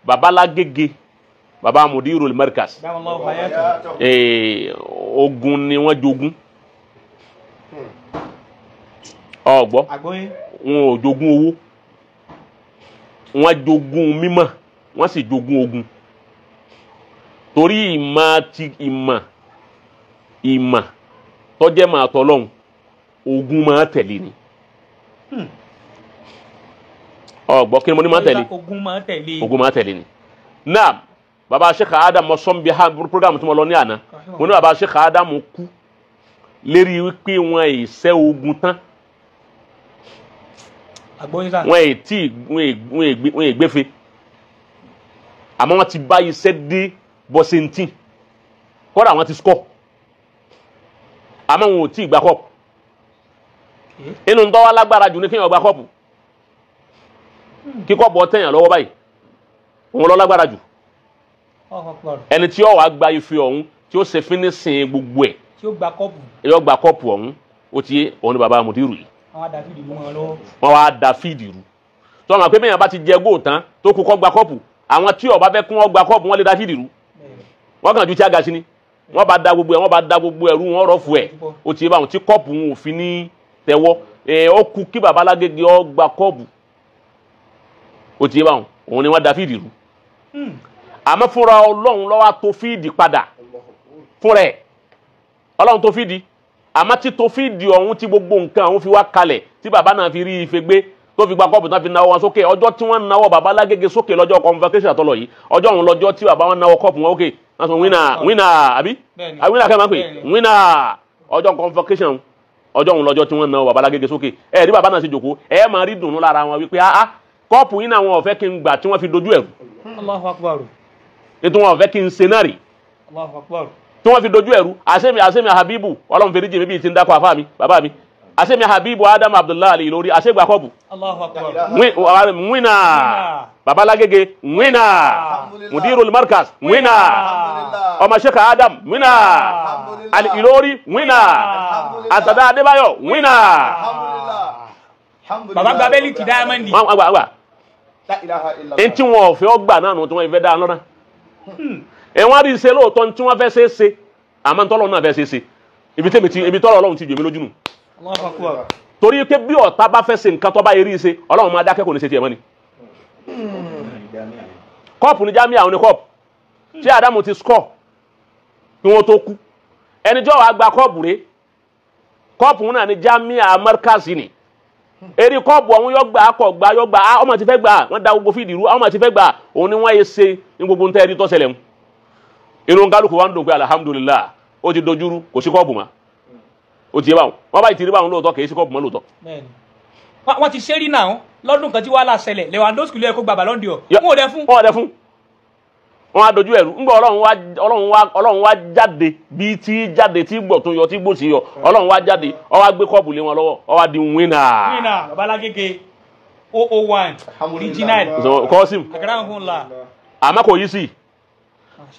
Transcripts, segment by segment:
Babalágége baba Mudirul Markaz ogun ni wọ́n jogún ọgbọ́ wọn ò jogún owó wọ́n jogún mímọ̀ wọ́n sì jogún ogun torí ìmọ̀ tó jẹ́ máa tọ́lọ́hun ogun máa tẹ̀lé ni ọgbọ́ kí ni mo ní máa tẹ̀lé ogun máa tẹ̀lé ni náà baba Sheikh Adam mo sọ́n bí ha program tí mo lọ ní àná mo ní baba Sheikh Adam kú lérí wípé wọn ìṣẹ́ ogun tán wọn ìgbéfe àmọ́ wọ́n ti bá iṣẹ́ dé bọ́sẹ̀ntì kọ́dà wọ́n ti skọ́ àmọ́ wọn ò tí ì gba kọ́pù inú ń tọ́wọ́ lágbára jù ní kí wọ́n gba kọ́pù kí kọ́pù ọ̀tẹ̀yàn lọ́wọ́ báyìí òun lọ lágbára jù ẹni tí ó wá gba ife ọ̀hún tí ó ṣe fínísìn gbogbo ẹ̀ tí ó gba kọ́pù ọ̀hún ó ti yé òun ni baba Mudiru yìí wọ́n wá da fíìdì rú tó ọmọ pé bẹ́yàn bá ti jẹ góò tán tó kú kọ́ gba kọ́pù àwọn tí ó bá fẹ́ kún ọ gba kọ́pù wọ́n lè da fíìdì rú wọ́n kàn ju tí a ga sí ni wọ́n bá da gbogbo ẹ̀ rú wọ́n rọ́ọ̀fù ẹ̀ ó ti yé báwọn tí kọ́pù wọn ò fi ní tẹ́wọ́ ó kú kí Babalágége ó gba kọ́pù ó ti yé báwọn òun ni wọ́n da fíìdì rú àmọ́ fúnra Ọlọ́run ló wá tó fíìdì padà fúnra ẹ̀ Ọlọ́run tó fíìdì àmọ́ tí tó fíìdì ọ̀hún tí gbogbo nǹkan ọ̀hún fi wá kalẹ̀ tí bàbá náà fi rí ife gbé tó fi gba kọ́ọ̀pù tán fi náwó wọn sókè ọjọ́ tí wọ́n náwó Babalágége sókè lọ́jọ́ convocation àtọ́lọ̀ yìí ọjọ́ òun lọ́jọ́ tí bàbá wọn náwó kọ́ọ̀pù wọn ókè wọ́n sọ wínà àbí wínà kẹ́ máa pè wínà ọjọ́ convocation ọjọ́ òun lọ́jọ́ tí wọ́n náwó Babalágége sókè rí bàbá náà sì jòkó máa rí dùnú lára wọn wípé kọ́ọ̀pù yìí náà wọn ò fẹ́ kí n gbà tí wọ́n fi dojú ẹ̀rù Allahu Akbar ètò wọn ò fẹ́ kí n ṣe náà rí Allahu Akbar tí wọ́n fi dojú ẹ̀rú àṣẹ́mi Habibu Ọlọ́run fèrè jẹ́ bíbí ti ń dákọ̀ àfáà mi bàbá mi àṣẹ́mi Habibu Adam Abdullahi Ali lórí àṣẹ́gbà kọ́ọ̀bù Allahu Akbar wínà Babalágége wínà Mudirul Markaz wínà ọmọ Sheikh Adam wínà Ìlọrí wínà Àtàdá Adébáyọ̀ wínà bàbá gba bẹ́ẹ̀lì ti Diamond ẹni tí wọn ò fẹ́ ọgbà náà nù tí wọ́n fẹ́ dá lọ́nà wọ́n rí ṣe lóòótọ́ tí wọ́n fẹ́ ṣe àmọ́ tọ́lọ́ náà fẹ́ ṣe ibi tọ́lọ́ Ọlọ́run ti jù mí lójú nù torí pé bí ọ̀tá bá fẹ́ ṣe nǹkan tó bá yẹ rí ṣe Ọlọ́run máa dákẹ́ kò ní ṣe tiẹ̀ mọ́ ni kọ́ọ̀pù ní jámíà àwọn ní kọ́ọ̀pù tí Ádámù ti skọ́ kí wọ́n tó kú ẹni jọ́ wàá gba kọ́ọ̀pù rẹ̀ kọ́ọ̀pù náà ní jámíà Markaz ni eri kọ́ọ̀bù ọ̀hún yọgbà ọmọ ti fẹ́ gbà wọ́n da gbogbo fídì rú ọmọ ti fẹ́ gbà òun ni wọ́n yé ṣe ní gbogbo ntẹ́ ẹni tó ṣẹlẹ̀ mu inú kálukú wa ń dùn pé alhamdulillah ó ti dojúrú kò sí kọ́ọ̀bù mọ́ ó ti yé báwọn wọ́n bá ti rí báwọn lóòótọ́ kì í sí kọ́ọ̀bù mọ́ lóòótọ́. wọ́n ti ṣe rí náà lọ́dún kan tí wàhálà ṣẹlẹ̀ Lewandowski ló yẹ kó gba Ballon d'Or wọn ò dẹ fún. wọ́n á dojú ẹ̀rú ńgbà Ọlọ́run wá jáde bíi tí jáde tí gbọ̀ tó yọ tí gbò sí yọ Ọlọ́run wá jáde ó wá gbé kọ́ọ̀bù lé wọn lọ́wọ́ ó wá di wínà. Babalágége 001 original kọ́sìm àmọ́ kò yí sí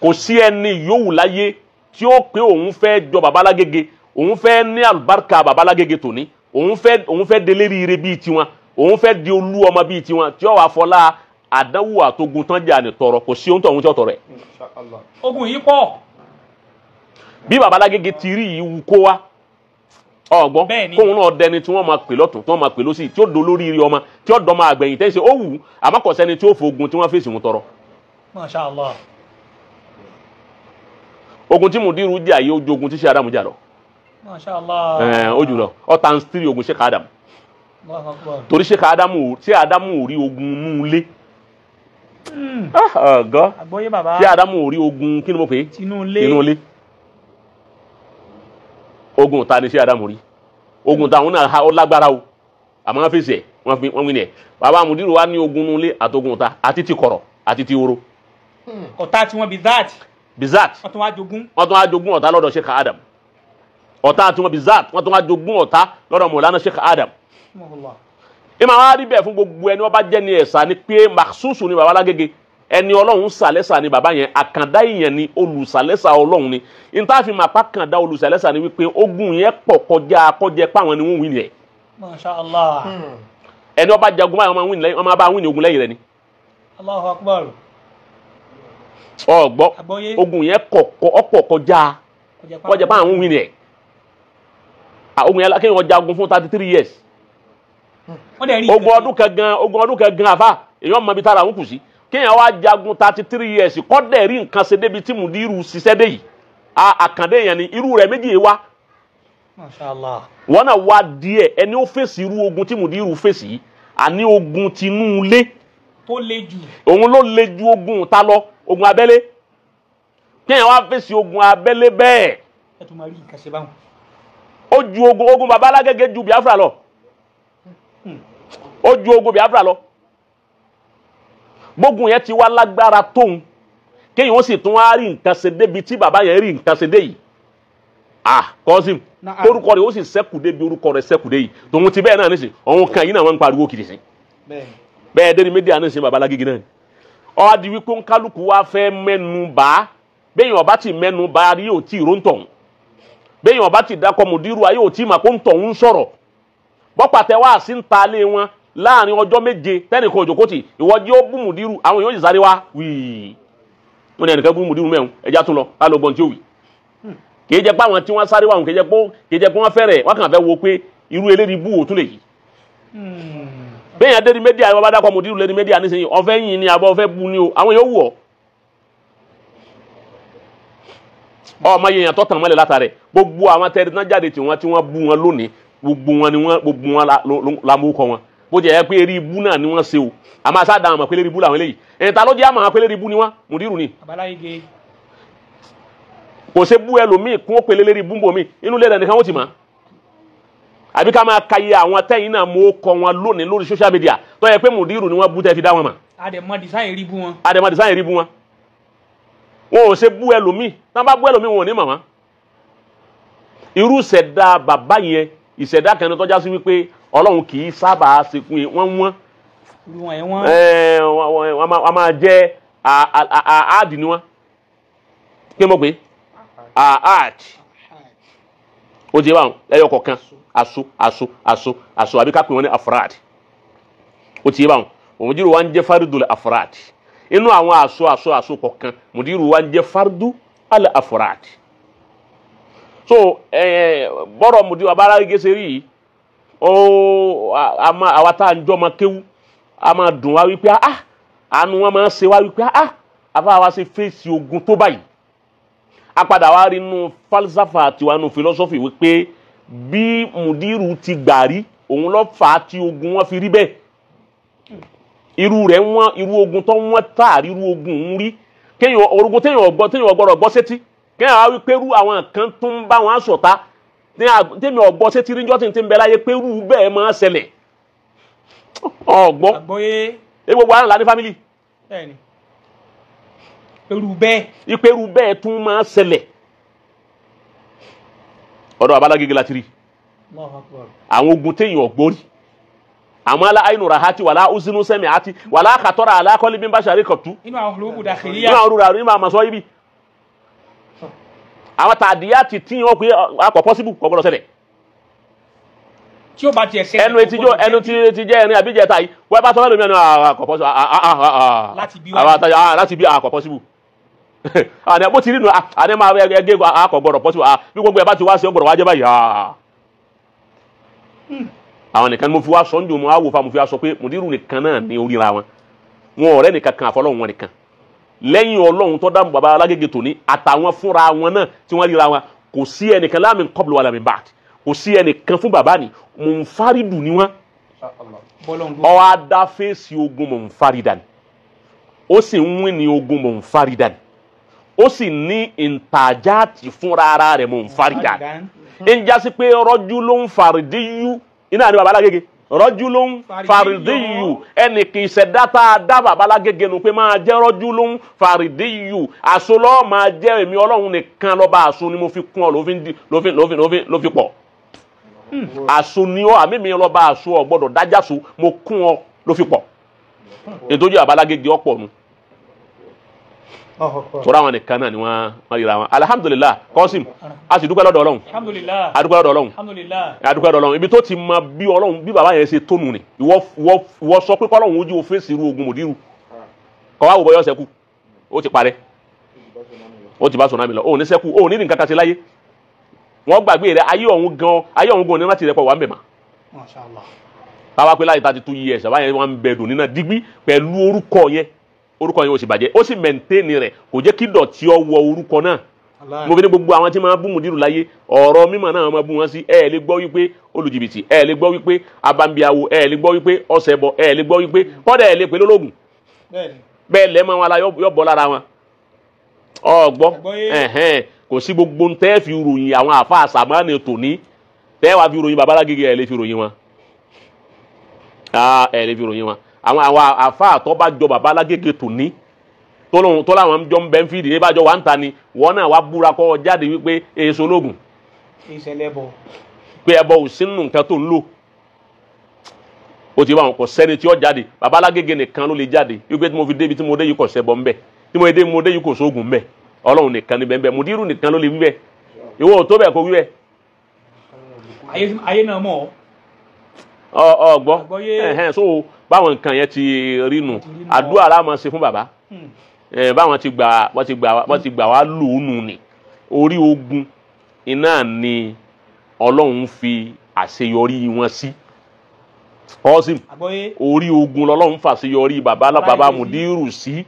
kò sí ẹni yòówù láyé tí ó pé òun fẹ́ jọ Babalágége òun fẹ́ ní àlùbáríkà Babalágége tòní òun fẹ́ delérí ire bíi tiwọn òun fẹ́ di olú ọmọ bíi tiwọn tí ó wà fọlá àdánwò àtogun tán jà ní tọrọ kò sí ohun tó ohun tí ó tọrọ ẹ. ogun yìí pọ̀. bí Babalágége ti rí yìí wú kó wa ọgbọ́n kóun náà dẹni tí wọ́n máa pè lọ́tún tí wọ́n máa pè lọ́sì tí ó dolórí ire ọmọ tí ó dọ́mọ àgbẹ̀yìn tẹ́sí ó wù àmọ́ kò sẹ́ni tí ó fogun tí wọ́n fèsì wọn tọrọ. Masha Allah. ogun tí Mudiru jà yìí ó ju ogun tí Sheikh Adam jà lọ. Masha Allah. ó jù lọ ọ times 3 ogun Sheikh Adam. torí Sheikh Adam ò rí ogun nú ilé. ọgọ́ Sheikh Adam ò rí ogun kí ni mo pè é tinú ilé. ogun ta ni Sheikh Adam rí ogun ta àwọn náà ó lágbára o àmọ́ wọ́n fèsì ẹ̀ wọ́n wí ni ẹ̀ bàbá Mudiru wa ní ogun nú ilé àtogun ta àti ti kọ̀rọ̀ àti ti oró. ọ̀tá tí wọ́n bizat wọ́n tún wá jogún ọ̀tá lọ́dọ̀ Sheikh Adam ọ̀tá tí wọ́n bizat wọ́n tún wá jogún ọ̀tá lọ́dọ̀ Maulana Sheikh Adam. ìmọ̀ àwọn aríbẹ̀ fún gbogbo ẹni wọ́n bá jẹ́ ni ẹ̀sà ni pé maksusu ni Babalágége ẹni Ọlọ́run sàlẹ́sà ni bàbá yẹn àkàndá ìyẹn ni olùsàlẹ́sà Ọlọ́run ni ìtàfi màpá kàndá olùsàlẹ́sà ni wípé ogun yẹn pọ̀ kọjá kọjẹ páwọn ni wọ́n wí nìyẹn. Masha Allah. ẹni wọ́n bá jagun báyìí wọ́n máa bá wí ní ogun lẹ́yìn rẹ̀ ni. Allahu Akbar. ọgbọ́ ogun yẹn ọ̀pọ̀ kọjá bá àwọn wí ni ẹ̀ ogun yẹn kéèyàn jagun fún 33 years ogun ọdún kan gan àfà èèyàn mọ ibi tára àwọn kù sí kéèyàn wá jagun 33 years kọ́dẹ̀ rí nǹkan ṣe débi tí Mudiru ṣiṣẹ́ dé yìí àkàndé yẹn ni irú rẹ̀ méjì wá Mashallah. wọn náà wá díẹ̀ ẹni ó fèsì irú ogun tí Mudiru fèsì yìí àní ogun tinú ilé tó le jù òun ló le ju ogun ta lọ ogun abẹ́lé kéèyàn wá fèsì ogun abẹ́lé bẹ́ẹ̀ ẹ tún máa rí nǹkan ṣe báwọn. ó ju ogun baba alágége ju Biafra lọ ó ju ogun Biafra lọ gbógun yẹn ti wá lágbára tóun kéèyàn ó sì tún wá rí nǹkan ṣe débi tí bàbá yẹn rí nǹkan ṣe dé yìí Kọ́sìm orúkọ rẹ̀ ó sì ṣẹ́kù débi orúkọ rẹ̀ ṣẹ́kù dé yìí tòun ti bẹ́ẹ̀ náà nísìn ọ̀hún kan yìí náà wọ́n ń pariwo kiri sí bẹ́ẹ̀ dé ní mídíà náà ṣe bàbá alágége náà ó di wípé ń kálukú wá fẹ́ mẹ́nu bá béèyàn ọba ti mẹ́nu bá rí ò tí ì róńtọ̀hún béèyàn ọba ti dákọ̀ Mudiru ayé ò tí ì mà kó ń tọ̀hún sọ̀rọ̀ bọ́pàtẹ́ wá sí ń ta lé wọn láàrin ọjọ́ méje tẹ́nìkan òjòkótì ìwọ́jí ó bú Mudiru àwọn yóò sáré wá wíì wọ́n ní ẹnìkan bú Mudiru mẹ́rin ẹja tún lọ ká lọ gbọ́n tí ó wì kìí jẹ́ pé àwọn tí wọ́n sáré wà wọn kìí jẹ́ pé wọ́n fẹ́rẹ̀ wọ́n kàn fẹ́ wo pé irú eléyìí bú òtún lè yìí béèyàn dé ní mẹ́díà àwọn bá dákọ̀ Mudiru lé ní mẹ́díà nísìnyí ọ̀fẹ́ yìí ni àbọ̀ ọ̀fẹ́ bu ni o àwọn yóò wù ọ́ ọmọ yẹn tó tàn mọ́lẹ̀ látàrẹ̀ gbogbo àwọn tẹ́rẹ̀ náà jáde tí wọ́n bú wọn lónìí gbogbo wọn la mú kọ wọn bó jẹ́ pé eré ibú náà ni wọ́n ṣe o àmọ́ àṣà dáhùn àmọ́ pé eré ibú làwọn eléyìí ẹ̀ta ló jẹ́ àmọ́ pé eré ibú ni wọ́n Mudiru ni kò ṣe bú ẹlòmíì kún ó pèlè lérí búmbò mi inú lẹ́dẹ̀ nìkan ó ti mọ̀ àbí ká máa ka iye àwọn tẹ́yìn náà mo kọ wọn lónìí lórí social media tó yẹ pé Mudiru ni wọ́n bú tẹ́ fi dá wọn mọ̀ àdèmọ design rí bú wọn wọn ò ṣe bú ẹlòmíì tán bá bú ẹlòmíì wọn ò ní mọ̀ wọ́n irú ìṣẹ̀dá bàbá yẹn ìṣẹ̀dá kan ní tọ́já sí wípé Ọlọ́run kì í sábà ṣekún yẹn wọ́n máa jẹ́ àádì ni wọ́n kí mo pè ó jẹ́ báwọn ẹyọ kọ̀ọ̀kan aṣọ àbí ká pè wọ́n ní afrad ó ti yé báwọn Mudiru wa ń jẹ́ faridul afrad inú àwọn aṣọ kọ̀ọ̀kan Mudiru wa ń jẹ́ fardu al afrad so bọ́rọ̀ Mudiru abára gẹ́gẹ́ rí yìí àwa tá à ń jọ́ ma kéwú a máa dùn wá wípé àánú wọn máa ṣe wá wípé àbá wa ṣe fèsì ogun tó báyìí apadà wa rí inú falsafa tiwa inú philosophy wípé bí Mudiru ti gbà rí òun ló fà á tí ogun wọn fi rí bẹ́ẹ̀ irú rẹ̀ wọ́n irú ogun tó wọ́n tààrí irú ogun ń rí kéèyàn orúkọ téèyàn ọgbọ́dọ̀ gbọ́ sétí kéèyàn wá wípé irú àwọn kan tó ń bá wọn sọ̀tá tèmi ọgbọ́ sétí ríjọ́ tí ń bẹ láyé pé irú bẹ́ẹ̀ máa ṣẹlẹ̀ ọgbọ́n gbogbo àrùn lá ní fámìlì ìpèrú bẹ́ẹ̀ tún máa ṣẹlẹ̀ ọ̀dọ̀ Abalagege láti rí àwọn ogun téèyàn ọ̀gbọ́rí àmọ́ alá àìnù rahati wàlá uzinu sẹ́mi àti wàlá àkàtọ́ra alákọ́lé bí n bá ṣàrí kọ̀tú inú àwọn olóògùn dàkìríyà inú àwọn olùrà nínú àmọ́ sọ ibi àwọn tàdíyà ti tí wọ́n pé akọ̀ pọ́síbù kọ̀gbọ́dọ̀ ṣẹlẹ̀ tí ó bá tiẹ̀ ṣẹlẹ̀ ẹnu ti jẹ́ ẹni àbíjẹta yìí wọ́n bá sọ fẹ́ lómi ẹnu akọ̀ pọ́síbù láti bí akọ̀ pọ́síbù àní bó ti rí nu àní máa ẹgẹ́ akọ̀ gbọ́dọ̀ pọ́síbù bí gbogbo ẹ̀ bá ti wá sí ọgbọ̀dọ̀ wájẹ́ báyìí àwọn nìkan mo fi wá sọ njó mo á wò fa mo fi wá sọ pé Mudiru nìkan náà ní oríra wọn ọ̀rẹ́ nìkan kan àfọlọ́hún wọn nìkan lẹ́yìn Ọlọ́run tó dáàmú bàbá Alágége tòní àtàwọn fúnra wọn náà tí wọ́n ríra wọn kò sí ẹnìkan la min qablu wala min ba'd kò sí ẹnìkan fún bàbá ni munfaridu ni wọn ó wá dá fèsì ogun munfaridan ó sì ń wí ní ogun munfaridan ó sì ní ìtajáàtì fúnra ara rẹ̀ munfaridan ń jásí pé rajulun fardiyyu iná ni bàbá Alágége rajulun fardiyyu ẹnì kì í ṣẹ̀dá tá a dá bàbá Alágége nu pé máa jẹ́ rajulun fardiyyu àsolọ́ máa jẹ́ èmi Ọlọ́run nìkan lọ́ba àso ni mo fi kún ọ ló fi pọ̀ àso ni ọ àmì mi lọ́ba àso ọ gbọ́dọ̀ dájà so mo kún ọ ló fi pọ̀ ètò ìjọba bàbá Alágége ọ̀pọ̀ nu tora àwọn nìkan náà ni wọ́n ríra wọn alhamdulillah Kọ́sìm a sì dúpẹ́ lọ́dọ̀ Ọlọ́run a dúpẹ́ lọ́dọ̀ Ọlọ́run a dúpẹ́ lọ́dọ̀ Ọlọ́run ibi tó ti mọ bí Ọlọ́run bí bàbá yẹn ṣe tónu ni ìwọ sọ pé kọ́lọ́run ojú òfin sí irú ogun Mudiru kọ́ wá wò bọ́yọ̀ ṣẹ́kù ó ti parẹ́ ó ti bá tsunami lọ ó ní sẹ́kù ó ní nǹkan kan ṣe láyé wọ́n gbàgbé rẹ̀ ayé ọ̀hún gan ní láti rẹ̀ pọ̀ wà ń bẹ̀ mà. Mashallah. káwá pé láyé 32 years àbáyẹn wọn ń bẹ dùn nínú digbí pẹ̀lú orúkọ yẹn ó sì bàjẹ́ ó sì mẹ̀ntẹ́ẹ̀nì rẹ̀ kò jẹ́ kí dọ̀tí ọ wọ orúkọ náà. mo fi ní gbogbo àwọn tí máa bú mùdírù láyé ọ̀rọ̀ mímọ̀ náà máa bú wọn sí ẹ lè gbọ́ wípé olùjìbìtì ẹ lè gbọ́ wípé abambiawo ẹ lè gbọ́ wípé ọ̀sẹ̀bọ ẹ lè gbọ́ wípé kọ́dà ẹ lè pè lólógùn bẹ́ẹ̀ lẹ́ẹ̀ máa wọn la yọ bọ́ lára wọn. ọgbọ́ kò sí gbogbo tẹ́ fi ròyìn àwọn àfa àsàmánì tòní tẹ́ wàá fi ròyìn babalágége ẹ lè fi ròyìn wọn ẹ lè fi ròyìn wọn àwọn àfa àtọ́ bá jọ babalágége tòní tó láwọn jọ ń bẹ́ ń fìdí ní bájọ́ wà ń ta ni wọ́n náà wá búra kọ́ jáde wípé èso ológun pé ẹbọ ò sínú nǹkan tó ń lò ó ti bá wọn kò sẹ́ni tí ó jáde babalágége nìkan ló lè jáde wípé tí mo fi débi tí mo dé yìí kò ṣẹbọ ńbẹ tí mo dé yìí kò sóògùn ńbẹ ọlọ́run nìkan níbẹ̀ ńbẹ mùdírù nìkan ló lè wí bẹ́ẹ̀ ìwọ ò tó bẹ́ẹ̀ kó wí bẹ́ẹ̀. ayé náà mọ̀ ọ gbọ́ so báwọn nǹkan yẹn ti rí nu àdúrà la máa ṣe fún bàbá báwọn ti gbà wá lòónù ni orí ogun iná ni ọlọ́run fi àṣeyọrí wọn sí ọsìm orí ogun lọ́lọ́run fàṣeyọrí bàbá mùdírù sí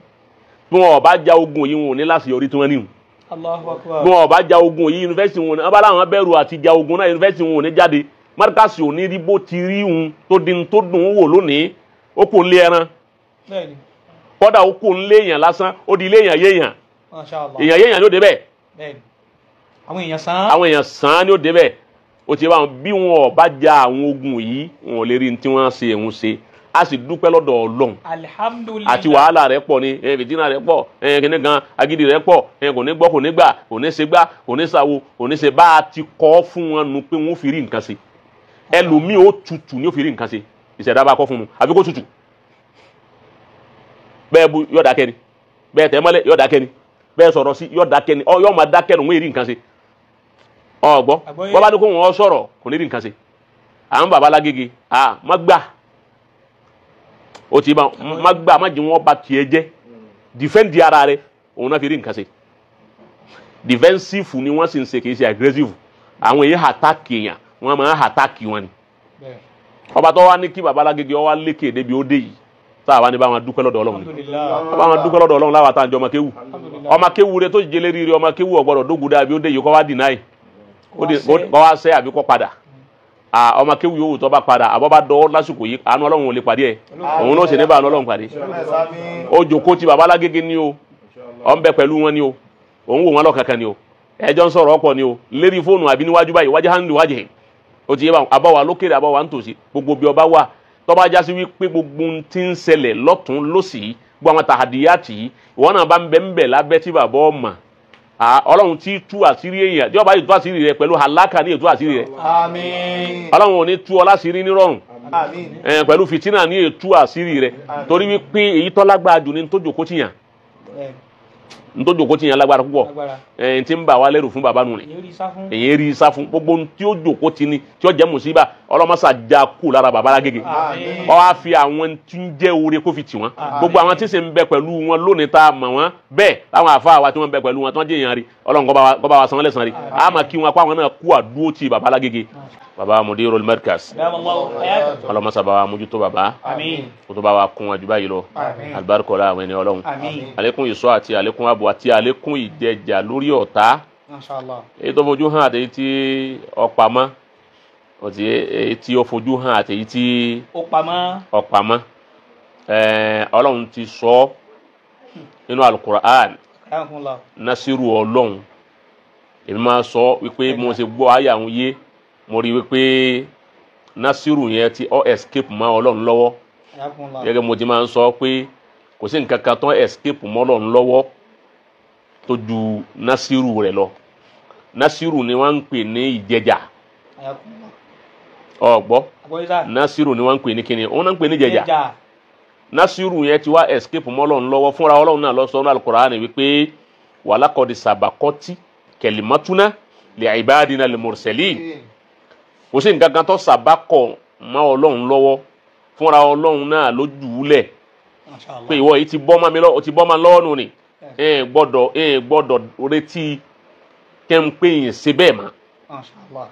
bí wọn bá já ogun yìí wọn ò ní láṣeyọrí tí wọ́n níhùn bí wọn bá já ogun yìí yunifásitì wọn wọn bá láwọn bẹ̀rù àti já ogun náà yunifásitì wọn ò ní jáde márkàsì ò ní rí bó ti rí hun tó di tó dùn ún wò lónìí ó kò lé ẹran kọ́dà ó kò ń lé èèyàn lásán ó di ilé èèyàn yéèyàn èèyàn yéèyàn ló débẹ̀ àwọn èèyàn sàn ni ó débẹ̀ ó ti bá wọn bí wọn ò bá ja àwọn ogun yìí wọn ò lè rí tí wọ́n ṣe ẹ̀hún ṣe a sì dúpẹ́ lọ́dọ̀ Ọlọ́run alhamdulillah àti wàhálà rẹ̀ pọ̀ ni fìtínà rẹ̀ pọ̀ kíní gan agídí rẹ̀ pọ̀ kò ní gbọ́ kò ní gbà kò ní ṣe gbá kò ní ṣàwo kò ní ṣe bá a ti kọ́ fún wọn nu pé wọ́n fi rí nǹkan ṣe ẹlòmíì ó tutù ní ó fi rí nǹkan ṣe ìṣẹ̀dá bá kọ́ fún un àbí kó tutù bẹ́ẹ̀ bu yọ̀ dákẹ́ ni bẹ́ẹ̀ tẹ́ mọ́lẹ̀ yọ̀ dákẹ́ ni bẹ́ẹ̀ sọ̀rọ̀ sí yọ̀ dákẹ́ ni yọ̀ máa dákẹ́ nu wọ́n rí nǹkan ṣe ọgbọ́ bọ́bá ní kó wọ́n sọ̀rọ̀ kò ní rí nǹkan ṣe àwọn babalágége má gbà ó ti bá má gbà má jẹ́ wọ́n bá tiẹ̀ jẹ́ dìfẹ́ǹdì ara rẹ̀ òun náà fi rí nǹkan ṣe defensive ni wọ́n sì ń ṣe kì í ṣe aggressive àwọn èyí àtàkì èèyàn wọ́n máa ń àtàkì wọn ni ọba tó wá ní kí babalágége ọ wá lékè débi ó dé yìí sáà wá ní bá wọn dúpẹ́ lọ́dọ̀ Ọlọ́run ni bá wọn dúpẹ́ lọ́dọ̀ Ọlọ́run láwa tá à ń jọ ọmọ kéwu rẹ tó jẹ lérí rẹ ọmọ kéwu ọgbọ́dọ̀ dógun dàbí ó dé yìí kọ́ wá dìnnáì kọ́ wá sẹ́ àbí kọ́ padà ọmọ kéwu yòówù tó bá padà àbọ̀ bá dọ́wọ́ lásìkò yìí àánú Ọlọ́run ò lè pàdé ẹ̀ òun náà sì ní bá àánú Ọlọ́run pàdé ó jòkó ti babalágége ni o ọ̀ ń bẹ pẹ̀lú wọn ni o òun wò wọn lọ́kàkàn ni o ẹjọ́ ń sọ̀rọ̀ ọ̀pọ̀ ni o lérí fóònù àbí níwájú báyìí wájú hàn níwájú yìí ó ti yé báwọn àbáwá lókèrè àbáwá nítòsí gbogbo bí ọba wà tọ́ba já sí wípé gbogbo ń ti ń ṣẹlẹ̀ lọ́tún lọ́sì gbogbo àwọn tàhádìyàtì yìí ìwọ náà bá ń bẹ ń bẹ lábẹ́ tí bàbá ọmọ Ọlọ́run tí tú àṣírí èèyàn tí ọba yìí tú àṣírí rẹ pẹ̀lú àlákà ní ètú àṣírí rẹ àmín Ọlọ́run ò ní tú ọ láṣírí nírọ̀rùn pẹ̀lú fìtínà ní ètú àṣírí rẹ torí wípé èyí tó lágbára jù ní tó jòkó tìyàn nítorí òkú ti yàn lágbára púpọ̀ ẹ̀yìn tí ń bà wá lẹ́rù fún bàbá nù ni èyí rí sá fún gbogbo tí ó jòkó ti ni tí ó jẹ́ mùsíbà ọlọ́mọṣà já kú lára babalágége ó wá fi àwọn tí ń jẹ́ oore kó fi tì wọ́n gbogbo àwọn tí sì ń bẹ pẹ̀lú wọn lónìí tá a mọ̀ wọ́n bẹ́ẹ̀ láwọn àfa wa tí wọ́n bẹ pẹ̀lú wọn tí wọ́n jẹ́ èèyàn rí Ọlọ́run kó bá wa san lẹ́san rí a máa kí wọn kó àwọn náà kú àdúró ti babalágége baba mudirul markaz ọlọmọsà bá wa mójútó baba kó tó bá wa kún wájú báyìí lọ alibarika ọlá àwọn ẹni Ọlọ́run àlékún ìṣọ́ àti àlékún ààbò àti àlékún ìjẹjà lórí ọ̀tá èyí tó fojú hàn àti èyí tí ọpamọ́ àti èyí tí ó fojú hàn àti èyí tí ọpamọ́ Ọlọ́run ti sọ nínú alukur'an nasiru Ọlọ́run èmi máa sọ wípé mo ṣe gbọ́ àyà àwọn yé mo rí wípé nasiru yẹn ti escape mọ́ Ọlọ́run lọ́wọ́ gẹ́gẹ́ mo ti máa ń sọ pé kò sí nǹkan kan tó escape mọ́ Ọlọ́run lọ́wọ́ tó ju nasiru rẹ̀ lọ nasiru ni wọ́n ń pè ní ìjẹjà ọgbọ́ nasiru ni wọ́n ń pè ní kíni wọ́n ń pè ní ìjẹjà nasiru yẹn ti wá escape mọ́ Ọlọ́run lọ́wọ́ fúnra Ọlọ́run náà lọ sọ ní Al-Qur'an wípé walaqad sabaqati kalimatuna li'ibadina al-mursalin kò sí nǹkan kan tó sàbákọ̀ mọ́ Ọlọ́run lọ́wọ́ fúnra Ọlọ́run náà ló jù ú lẹ̀ pé ìwọ yìí ti bọ́ máa mi lọ́wọ́ ti bọ́ máa lọ́wọ́ nù ni gbọ́dọ̀ retí kẹ́ ń pè yín ṣe bẹ́ẹ̀ mọ́. Mashallah.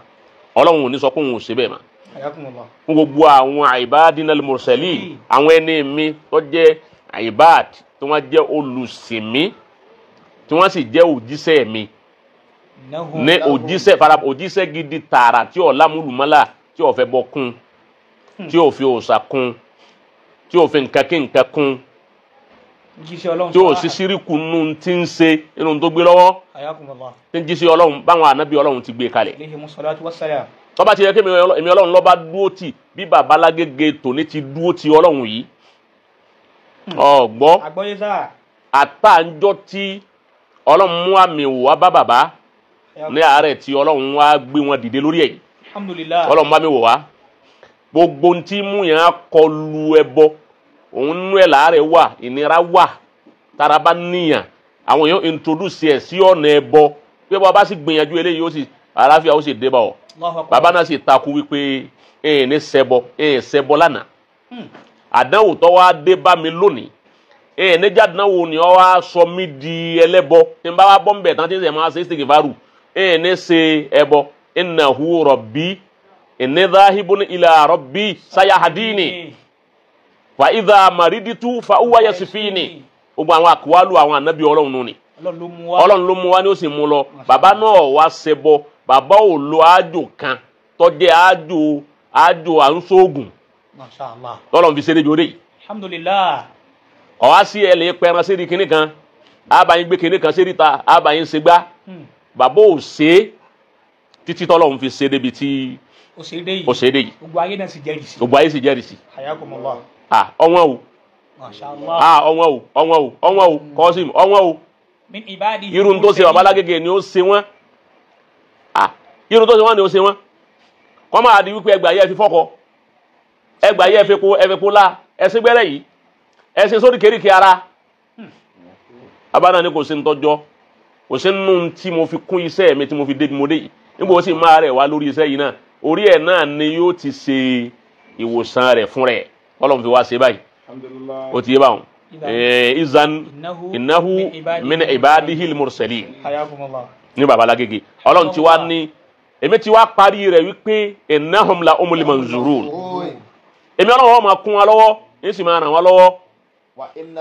Ọlọ́run ò ní sọ pé òun ò ṣe bẹ́ẹ̀ mọ́. Ayakumullah. Fún gbogbo àwọn ibadinal mursalin àwọn ẹni mi tó jẹ́ ibad tí wọ́n jẹ́ olùsìnmí tí wọ́n sì jẹ́ òjíṣẹ́ mi ní òjíṣẹ́ gidi tààrà tí ò lámúlùmọ́là tí ò fẹ́ bọ́ kún tí ò fi òòṣà kún tí ò fi nǹkan kí nǹkan kún tí ò sí síríkù nù tí ń ṣe inú tó gbé lọ́wọ́ tí ń jíṣẹ́ Ọlọ́run báwọn ànábì Ọlọ́run ti gbé kalẹ̀. Tọ́ba ti yẹ kí èmi Ọlọ́run lọ́ba dúró tì bí bàbá Lágége tòní ti dúró ti Ọlọ́run yìí. Ọ̀gbọ́ àtàǹjọ́ tí Ọlọ́run mú àmì wá bá bàbá ní àárẹ̀ tí Ọlọ́run wá gbé wọn dìde lórí ẹ̀. Alhamdulillah. Ọlọ́run bá mi wò wá gbogbo ntí mú yẹn kọlu ẹbọ òun nú ẹ láàárẹ̀ wà ìnira wà tára bá níyàn àwọn èèyàn introduce ẹ sí ọ̀nà ẹbọ pé bọ́ bá sì gbìyànjú eléyìí ó sì àlàáfíà ó sì dé bá ọ. Bàbá náà sì takú wípé ní ṣẹbọ lánàá àdánwò tó wá dé bá mi lónìí níjà àdánwò ni ọ wá sọ mí di ẹlẹ́bọ tí n bá wá bọ́ ń bẹ̀ tán tí ń sẹ̀ máa ṣe istighfaru ní ṣe ẹbọ innahu rabbi inni dhahibun ila rabbi sayahdini fa idha mariditu fa huwa yasfini. Gbogbo àwọn àkúwálù àwọn ànábì Ọlọ́run nù ni Ọlọ́run ló mú wá ní ó sì mú lọ. Bàbá náà wá ṣẹbọ bàbá ò lo àjò kan tó jẹ́ àjò àǹsóògùn Ọlọ́run fi ṣeré jòrè. Alhamdulillah. Ọ̀wá sí ẹ lè pẹran sérí kinní kan àbáyín gbé kinní kan sérí ta àbáyín ṣe gbá bàbá ò ṣe títí tọ́lọ́run fi ṣe débi tí ó ṣe dé yìí. Gbogbo ayé náà sì jẹ́rìsí. Gbogbo ayé sì jẹ́rìsí. Hayakumullah. Ọwọ́n o. Mashallah. Ọwọ́n o Kọ́sìm ọwọ́n o. Min ibadi. Irun tó ṣe bàbá Lágége ni ó ṣe wọ́n. Irun tó ṣe wọ́n ni ó ṣe wọ́n. Kọ́ máa di wípé ẹgbàá yẹ fi fọ́kọ ẹgbàá yẹ fi kó lá ẹsẹ̀ gbẹ́rẹ́ yìí ẹsẹ̀ sórí kéríkì ara. Abáná ni kò sí ń tọ́jọ́ kò sí nínú tí mo fi kún iṣẹ́ mi tí mo fi dé mo dé yìí nígbà ó sì máa rẹ̀ wá lórí iṣẹ́ yìí náà orí ẹ̀ náà ni yóò ti ṣe ìwòsàn rẹ̀ fún rẹ̀ Ọlọ́run fi wá ṣe báyìí ó ti yé báwọn. Izan innahu min ibadihil mursalin ní bàbá Lágége Ọlọ́run ti wá ní èmi ti wá parí rẹ̀ wípé innahum la umul manzurun èmi Ọlọ́run wọn máa kún wa lọ́wọ́ ní sì máa ràn wá lọ́wọ́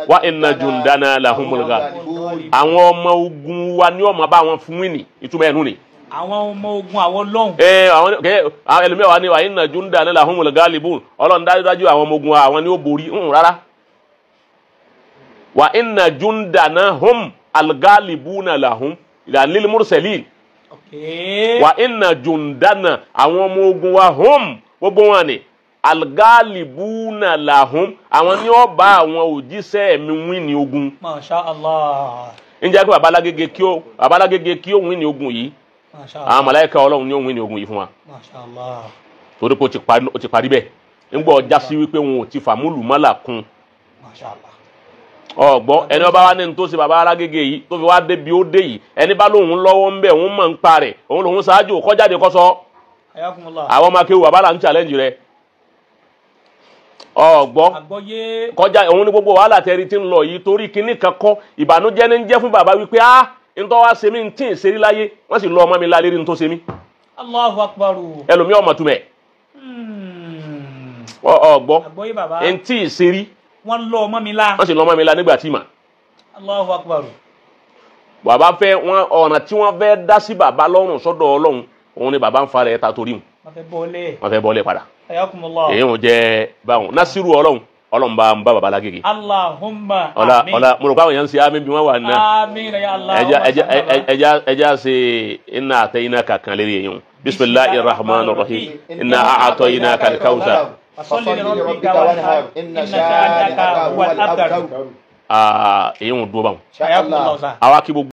wa inna jundana lahumul ghalibun àwọn ọmọ ogun wa ni ọmọ bá wọn fún wíìnì ìtumọ̀ ẹnu ni. Àwọn ọmọ ogun àwọn lọ́hùn. Àwọn ẹlòmíràn wà ní wa inna jundana lahumul ghalibun Ọlọ́run dájúdájú àwọn ọmọ ogun wa àwọn ni ó borí rárá. Wa inna jundana hum al-ghalibuna lahum lil mursalin. Wa inna jundana àwọn ọmọ ogun wa hum gbogbo wọn ni al-ghalibuna lahum àwọn ni ó bá àwọn òjíṣẹ́ mi win ní ogun. Masha Allah. Ǹjẹ́ pé bàbá Lágége kí ó win ní ogun yìí àwọn màláíkà Ọlọ́run ni ó win ní ogun yìí fún wa. Masha Allah. Torí pé ó ti parí bẹ́ẹ̀ nígbà ọjà sí wípé wọn ò ti fàmúlù mọ́là kún. Masha Allah. Ọgbọ́n ẹni ọba wa ní tó ṣe bàbá Lágége yìí tó fi wá débi ó dé yìí ẹni bá lóun lọ́wọ́ ń bẹ̀ òun mọ̀ ń pa rẹ̀ òun lòun ṣáájú kọjáde kọ́sọ́. Àwọn ọmọ akéwù bàbá là ń challenge rẹ̀. Ọgbọ́n kọjá òun ní gbogbo wàhálà tẹ́rí tí ń lọ yìí torí kinní kan kọ́ ìbànújẹ́ ní ń jẹ́ fún bàbá wípé ntọ́ wá ṣe mí ń tí ì ṣe rí láyé wọ́n sì lọ ọmọ mi lálérí ní tó ṣe mí. Allahu Akbar. Ẹlòmí ọmọ túmẹ̀. Ọgbọ́n ń tí ì ṣe rí wọ́n lọ ọmọ mi lá. wọ́n sì lọ ọmọ mi lá nígbà tí mà. Allahu Akbar. Bàbá fẹ́ ọ̀nà tí wọ́n fẹ́ dá sí bàbá lọ́rùn sọ́dọ̀ Ọlọ́run òun ni bàbá ń fa rẹ̀ ta torí mu. Wọ́n fẹ́ bọ́lẹ̀ padà. Èyí ò jẹ́ báwọn Nasiru Ọlọ́run bá ń bá bàbá Lágége. Allahumma àmín. ọ̀la mo rò pé àwọn èèyàn ń ṣe àmín bí wọ́n wà ní náà. Àmín ya Allah. ẹja ṣe inna ataynaka kan lérí èèyàn. Bismillahir rahmanir rahim. Inna a'tainaka al-kawthar. Fasalli li rabbika wanhar. Inna shani'aka huwal abtar. Èyí ò dúró báwọn. Ayakumullah. Àwa kí gbogbo